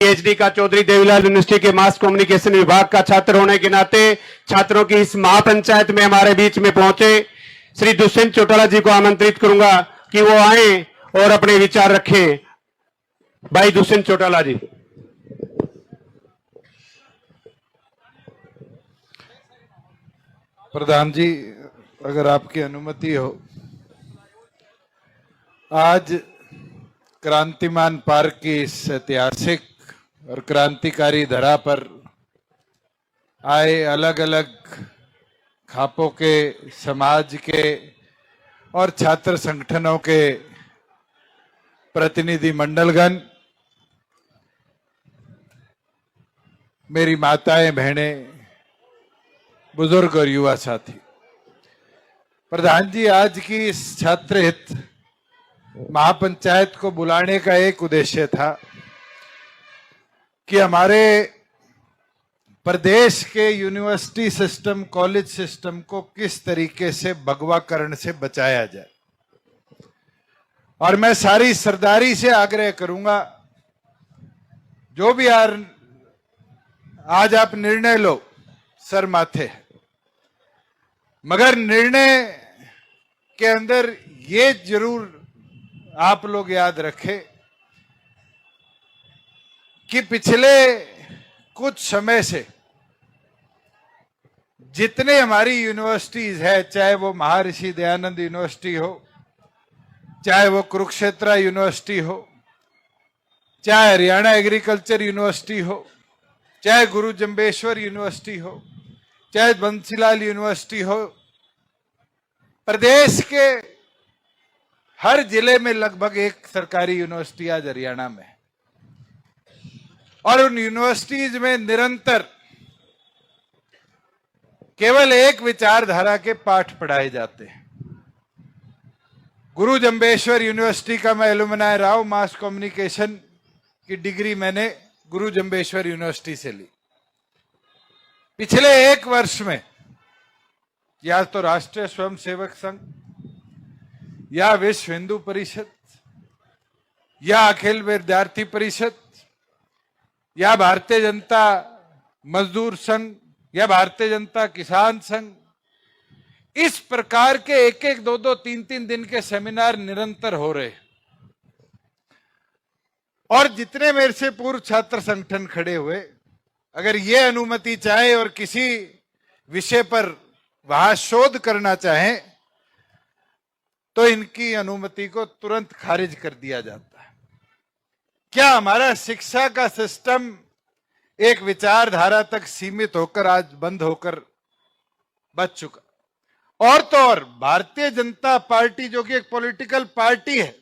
PhD का Chaudhary Devilal university के mass communication विभाग का छात्र होने के नाते छात्रों की इस महापंचायत में हमारे बीच में पहुंचे श्री दुष्यंत चौटाला जी को आमंत्रित करूंगा कि वो आए और अपने विचार रखें। भाई दुष्यंत चौटाला जी। प्रधान जी, अगर आपकी अनुमति हो, आज क्रांतिमान पार्क की इस ऐतिहासिक और क्रांतिकारी धरा पर आए अलग अलग खापों के, समाज के और छात्र संगठनों के प्रतिनिधि मंडलगण, मेरी माताएं, बहनें, बुजुर्ग और युवा साथी, प्रधान जी, आज की इस छात्र हित महापंचायत को बुलाने का एक उद्देश्य था कि हमारे प्रदेश के यूनिवर्सिटी सिस्टम, कॉलेज सिस्टम को किस तरीके से भगवाकरण से बचाया जाए। और मैं सारी सरदारी से आग्रह करूंगा, जो भी आज आप निर्णय लो, सर माथे है, मगर निर्णय के अंदर ये जरूर आप लोग याद रखें कि पिछले कुछ समय से जितने हमारी यूनिवर्सिटीज है, चाहे वो महर्षि दयानंद यूनिवर्सिटी हो, चाहे वो कुरुक्षेत्र यूनिवर्सिटी हो, चाहे हरियाणा एग्रीकल्चर यूनिवर्सिटी हो, चाहे गुरु जम्बेश्वर यूनिवर्सिटी हो, चाहे बंसीलाल यूनिवर्सिटी हो, प्रदेश के हर जिले में लगभग एक सरकारी यूनिवर्सिटी आज हरियाणा में है। और उन यूनिवर्सिटीज में निरंतर केवल एक विचारधारा के पाठ पढ़ाए जाते हैं। गुरु जम्बेश्वर यूनिवर्सिटी का मैं एलुमनाई रहा हूं, मास कम्युनिकेशन की डिग्री मैंने गुरु जम्बेश्वर यूनिवर्सिटी से ली। पिछले एक वर्ष में या तो राष्ट्रीय स्वयंसेवक संघ या विश्व हिंदू परिषद या अखिल विद्यार्थी परिषद या भारतीय जनता मजदूर संघ या भारतीय जनता किसान संघ, इस प्रकार के एक एक, दो दो, तीन तीन दिन के सेमिनार निरंतर हो रहे। और जितने मेरे से पूर्व छात्र संगठन खड़े हुए, अगर ये अनुमति चाहे और किसी विषय पर वहां शोध करना चाहें तो इनकी अनुमति को तुरंत खारिज कर दिया जाता है। क्या हमारा शिक्षा का सिस्टम एक विचारधारा तक सीमित होकर आज बंद होकर बच चुका? और तो और भारतीय जनता पार्टी, जो कि एक पॉलिटिकल पार्टी है,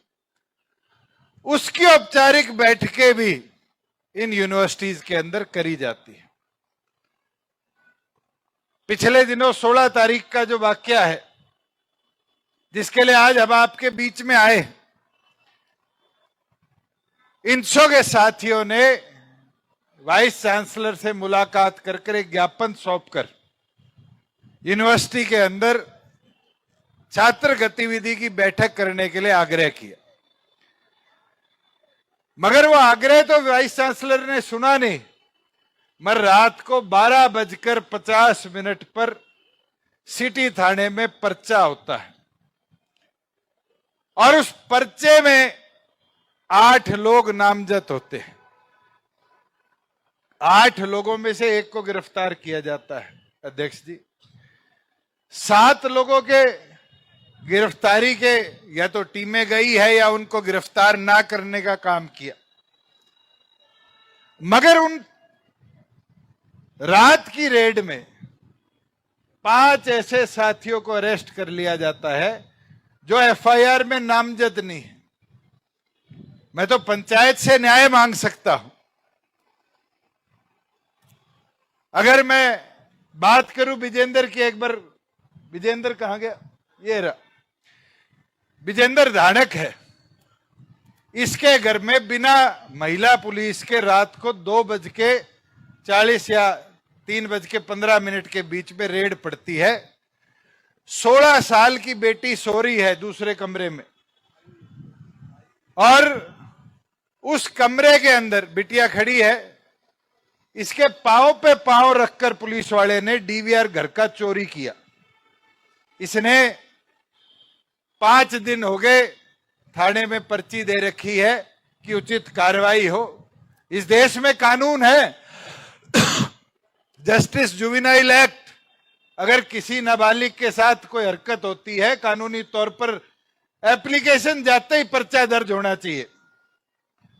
उसकी औपचारिक बैठकें भी इन यूनिवर्सिटीज के अंदर करी जाती है। पिछले दिनों 16 तारीख का जो वाकया है, जिसके लिए आज हम आपके बीच में आए, इंसो के साथियों ने वाइस चांसलर से मुलाकात कर एक ज्ञापन सौंपकर यूनिवर्सिटी के अंदर छात्र गतिविधि की बैठक करने के लिए आग्रह किया। मगर वो आग्रह तो वाइस चांसलर ने सुना नहीं, मगर रात को 12:50 पर सिटी थाने में पर्चा होता है और उस पर्चे में 8 लोग नामजद होते हैं। 8 लोगों में से एक को गिरफ्तार किया जाता है अध्यक्ष जी। 7 लोगों के गिरफ्तारी के या तो टीमें गई है या उनको गिरफ्तार ना करने का काम किया। मगर उन रात की रेड में 5 ऐसे साथियों को अरेस्ट कर लिया जाता है जो एफआईआर में नामजद नहीं है। मैं तो पंचायत से न्याय मांग सकता हूं। अगर मैं बात करूं विजेंद्र की, एक बार विजेंद्र कहां गया, ये रहा, विजेंद्र धानक है, इसके घर में बिना महिला पुलिस के रात को 2:40 या 3:15 के बीच में रेड पड़ती है। 16 साल की बेटी सो रही है दूसरे कमरे में और उस कमरे के अंदर बिटिया खड़ी है, इसके पांव पे पांव रखकर पुलिस वाले ने डीवीआर घर का चोरी किया। इसने 5 दिन हो गए थाने में पर्ची दे रखी है कि उचित कार्रवाई हो। इस देश में कानून है, जस्टिस जुवेनाइल एक्ट। अगर किसी नाबालिग के साथ कोई हरकत होती है, कानूनी तौर पर एप्लीकेशन जाते ही पर्चा दर्ज होना चाहिए,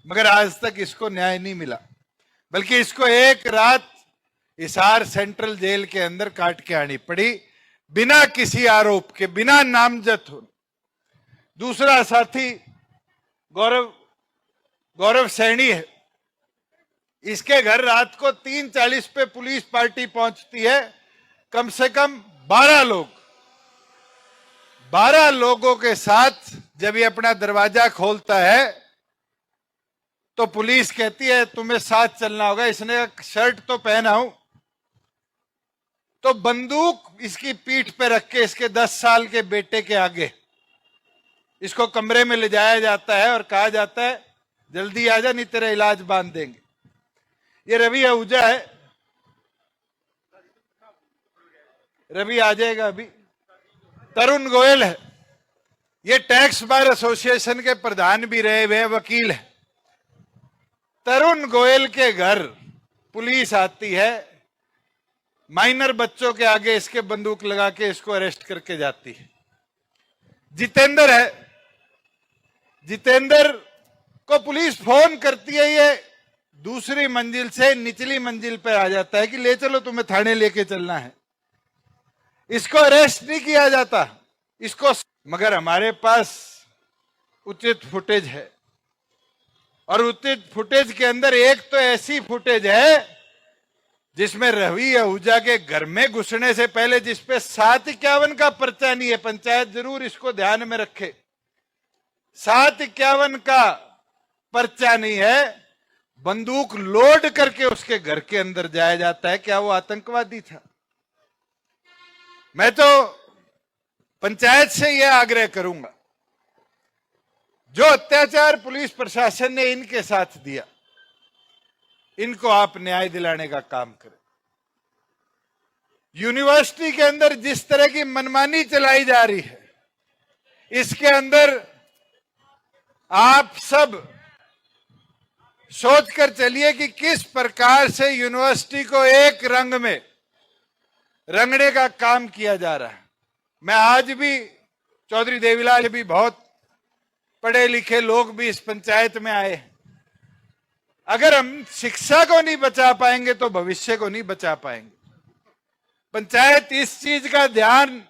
मगर आज तक इसको न्याय नहीं मिला, बल्कि इसको एक रात हिसार सेंट्रल जेल के अंदर काट के आनी पड़ी, बिना किसी आरोप के, बिना नामजद हो। दूसरा साथी गौरव सैनी है, इसके घर रात को 3:40 पे पुलिस पार्टी पहुंचती है। कम से कम 12 लोगों के साथ जब ये अपना दरवाजा खोलता है तो पुलिस कहती है तुम्हें साथ चलना होगा। इसने शर्ट तो पहना हूं, तो बंदूक इसकी पीठ पे रख के इसके 10 साल के बेटे के आगे इसको कमरे में ले जाया जाता है और कहा जाता है जल्दी आ जा, नहीं तेरा इलाज बांध देंगे। ये रवि आहूजा है, रवि आ जाएगा अभी। तरुण गोयल है, ये टैक्स बार एसोसिएशन के प्रधान भी रहे हुए वकील है। तरुण गोयल के घर पुलिस आती है, माइनर बच्चों के आगे इसके बंदूक लगा के इसको अरेस्ट करके जाती है। जितेंद्र है, जितेंद्र को पुलिस फोन करती है, ये दूसरी मंजिल से निचली मंजिल पर आ जाता है कि ले चलो तुम्हें थाने लेके चलना है। इसको अरेस्ट नहीं किया जाता इसको, मगर हमारे पास उचित फुटेज है, और उचित फुटेज के अंदर एक तो ऐसी फुटेज है जिसमें रवि आहूजा के घर में घुसने से पहले, जिसपे 751 का पर्चा नहीं है, पंचायत जरूर इसको ध्यान में रखे, 751 का पर्चा नहीं है, बंदूक लोड करके उसके घर के अंदर जाया जाता है। क्या वो आतंकवादी था? मैं तो पंचायत से यह आग्रह करूंगा, जो अत्याचार पुलिस प्रशासन ने इनके साथ दिया, इनको आप न्याय दिलाने का काम करें। यूनिवर्सिटी के अंदर जिस तरह की मनमानी चलाई जा रही है, इसके अंदर आप सब सोच कर चलिए कि किस प्रकार से यूनिवर्सिटी को एक रंग में रंगने का काम किया जा रहा है। मैं आज भी, चौधरी देवीलाल भी, बहुत पढ़े लिखे लोग भी इस पंचायत में आए। अगर हम शिक्षा को नहीं बचा पाएंगे तो भविष्य को नहीं बचा पाएंगे। पंचायत इस चीज का ध्यान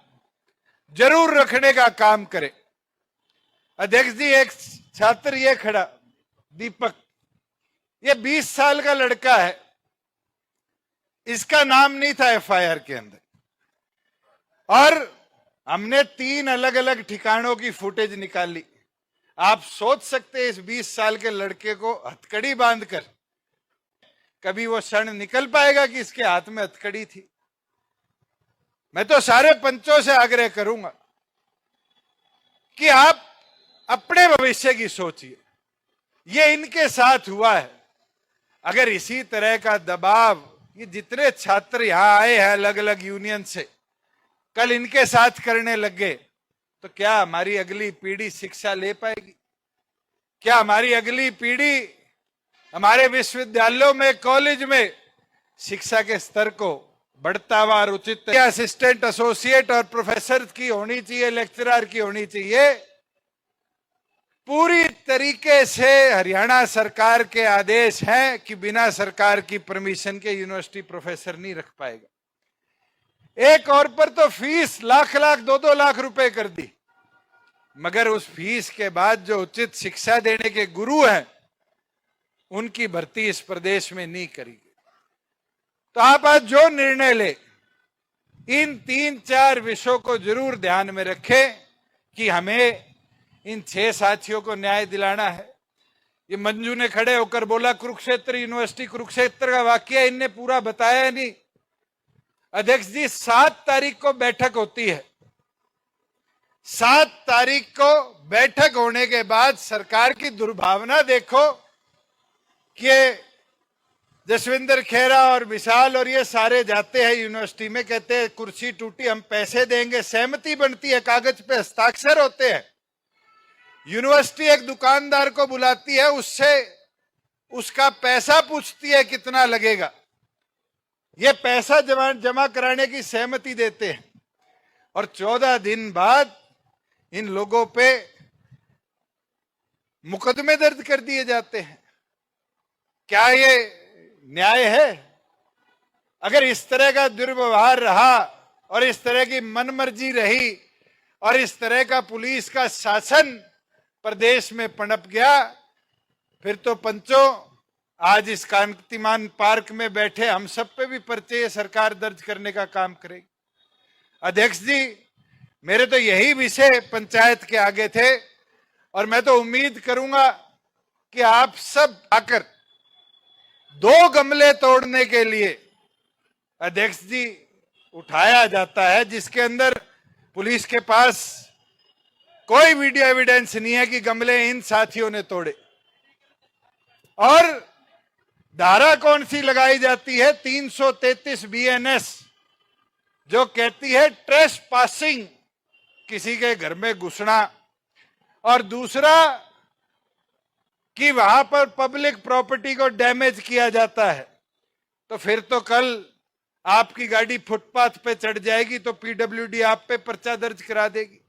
जरूर रखने का काम करे। अध्यक्ष जी, एक छात्र ये खड़ा, दीपक, ये 20 साल का लड़का है, इसका नाम नहीं था एफआईआर के अंदर, और हमने 3 अलग अलग ठिकानों की फुटेज निकाली। आप सोच सकते हैं इस 20 साल के लड़के को हथकड़ी बांधकर कभी वो क्षण निकल पाएगा कि इसके हाथ में हथकड़ी थी? मैं तो सारे पंचों से आग्रह करूंगा कि आप अपने भविष्य की सोचिए। ये इनके साथ हुआ है। अगर इसी तरह का दबाव, ये जितने छात्र यहां आए हैं अलग अलग यूनियन से, कल इनके साथ करने लग गए तो क्या हमारी अगली पीढ़ी शिक्षा ले पाएगी? क्या हमारी अगली पीढ़ी हमारे विश्वविद्यालयों में, कॉलेज में शिक्षा के स्तर को बढ़ता हुआ और उचित असिस्टेंट, एसोसिएट और प्रोफेसर की होनी चाहिए, लेक्चरर की होनी चाहिए। पूरी तरीके से हरियाणा सरकार के आदेश हैं कि बिना सरकार की परमिशन के यूनिवर्सिटी प्रोफेसर नहीं रख पाएगा। एक और पर तो फीस लाख 2-2 लाख रुपए कर दी, मगर उस फीस के बाद जो उचित शिक्षा देने के गुरु हैं उनकी भर्ती इस प्रदेश में नहीं करी गई। तो आप आज जो निर्णय ले, इन 3-4 विषयों को जरूर ध्यान में रखें कि हमें इन 6 साथियों को न्याय दिलाना है। ये मंजू ने खड़े होकर बोला कुरुक्षेत्र यूनिवर्सिटी, कुरुक्षेत्र का वाकया इनने पूरा बताया नहीं। अध्यक्ष जी, 7 तारीख को बैठक होती है। 7 तारीख को बैठक होने के बाद सरकार की दुर्भावना देखो, कि जसविंदर खेरा और विशाल और ये सारे जाते हैं यूनिवर्सिटी में, कहते हैं कुर्सी टूटी हम पैसे देंगे, सहमति बनती है, कागज पे हस्ताक्षर होते हैं। यूनिवर्सिटी एक दुकानदार को बुलाती है, उससे उसका पैसा पूछती है कितना लगेगा, ये पैसा जमा कराने की सहमति देते हैं और 14 दिन बाद इन लोगों पे मुकदमे दर्ज कर दिए जाते हैं। क्या ये न्याय है? अगर इस तरह का दुर्व्यवहार रहा और इस तरह की मनमर्जी रही और इस तरह का पुलिस का शासन प्रदेश में पनप गया, फिर तो पंचों आज इस कांतिमान पार्क में बैठे हम सब पे भी पर्चे सरकार दर्ज करने का काम करेगी। अध्यक्ष जी, मेरे तो यही विषय पंचायत के आगे थे और मैं तो उम्मीद करूंगा कि आप सब आकर 2 गमले तोड़ने के लिए अध्यक्ष जी उठाया जाता है, जिसके अंदर पुलिस के पास कोई वीडियो एविडेंस नहीं है कि गमले इन साथियों ने तोड़े। और धारा कौन सी लगाई जाती है? 333 BNS, जो कहती है ट्रेस पासिंग, किसी के घर में घुसना, और दूसरा कि वहां पर पब्लिक प्रॉपर्टी को डैमेज किया जाता है। तो फिर तो कल आपकी गाड़ी फुटपाथ पे चढ़ जाएगी तो PWD आप पे पर्चा दर्ज करा देगी।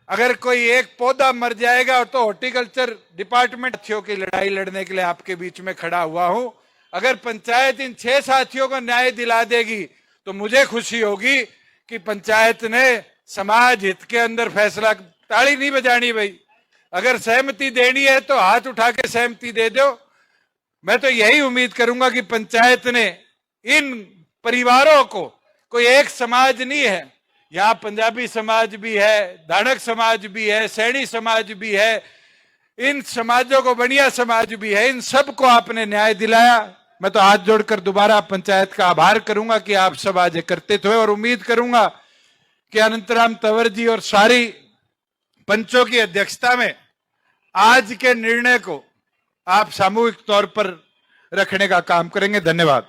अगर कोई एक पौधा मर जाएगा तो हॉर्टिकल्चर डिपार्टमेंट साथियों की लड़ाई लड़ने के लिए आपके बीच में खड़ा हुआ हूं। अगर पंचायत इन 6 साथियों को न्याय दिला देगी तो मुझे खुशी होगी कि पंचायत ने समाज हित के अंदर फैसला। ताली नहीं बजानी भाई, अगर सहमति देनी है तो हाथ उठा के सहमति दे दो। मैं तो यही उम्मीद करूंगा कि पंचायत ने इन परिवारों को, कोई एक समाज नहीं है, यहाँ पंजाबी समाज भी है, धाड़क समाज भी है, सैनी समाज भी है, इन समाजों को बढ़िया समाज भी है, इन सबको आपने न्याय दिलाया। मैं तो हाथ जोड़कर दोबारा पंचायत का आभार करूंगा कि आप सब आज एकत्रित हुए और उम्मीद करूंगा कि अनंतराम तंवर जी और सारी पंचों की अध्यक्षता में आज के निर्णय को आप सामूहिक तौर पर रखने का काम करेंगे। धन्यवाद।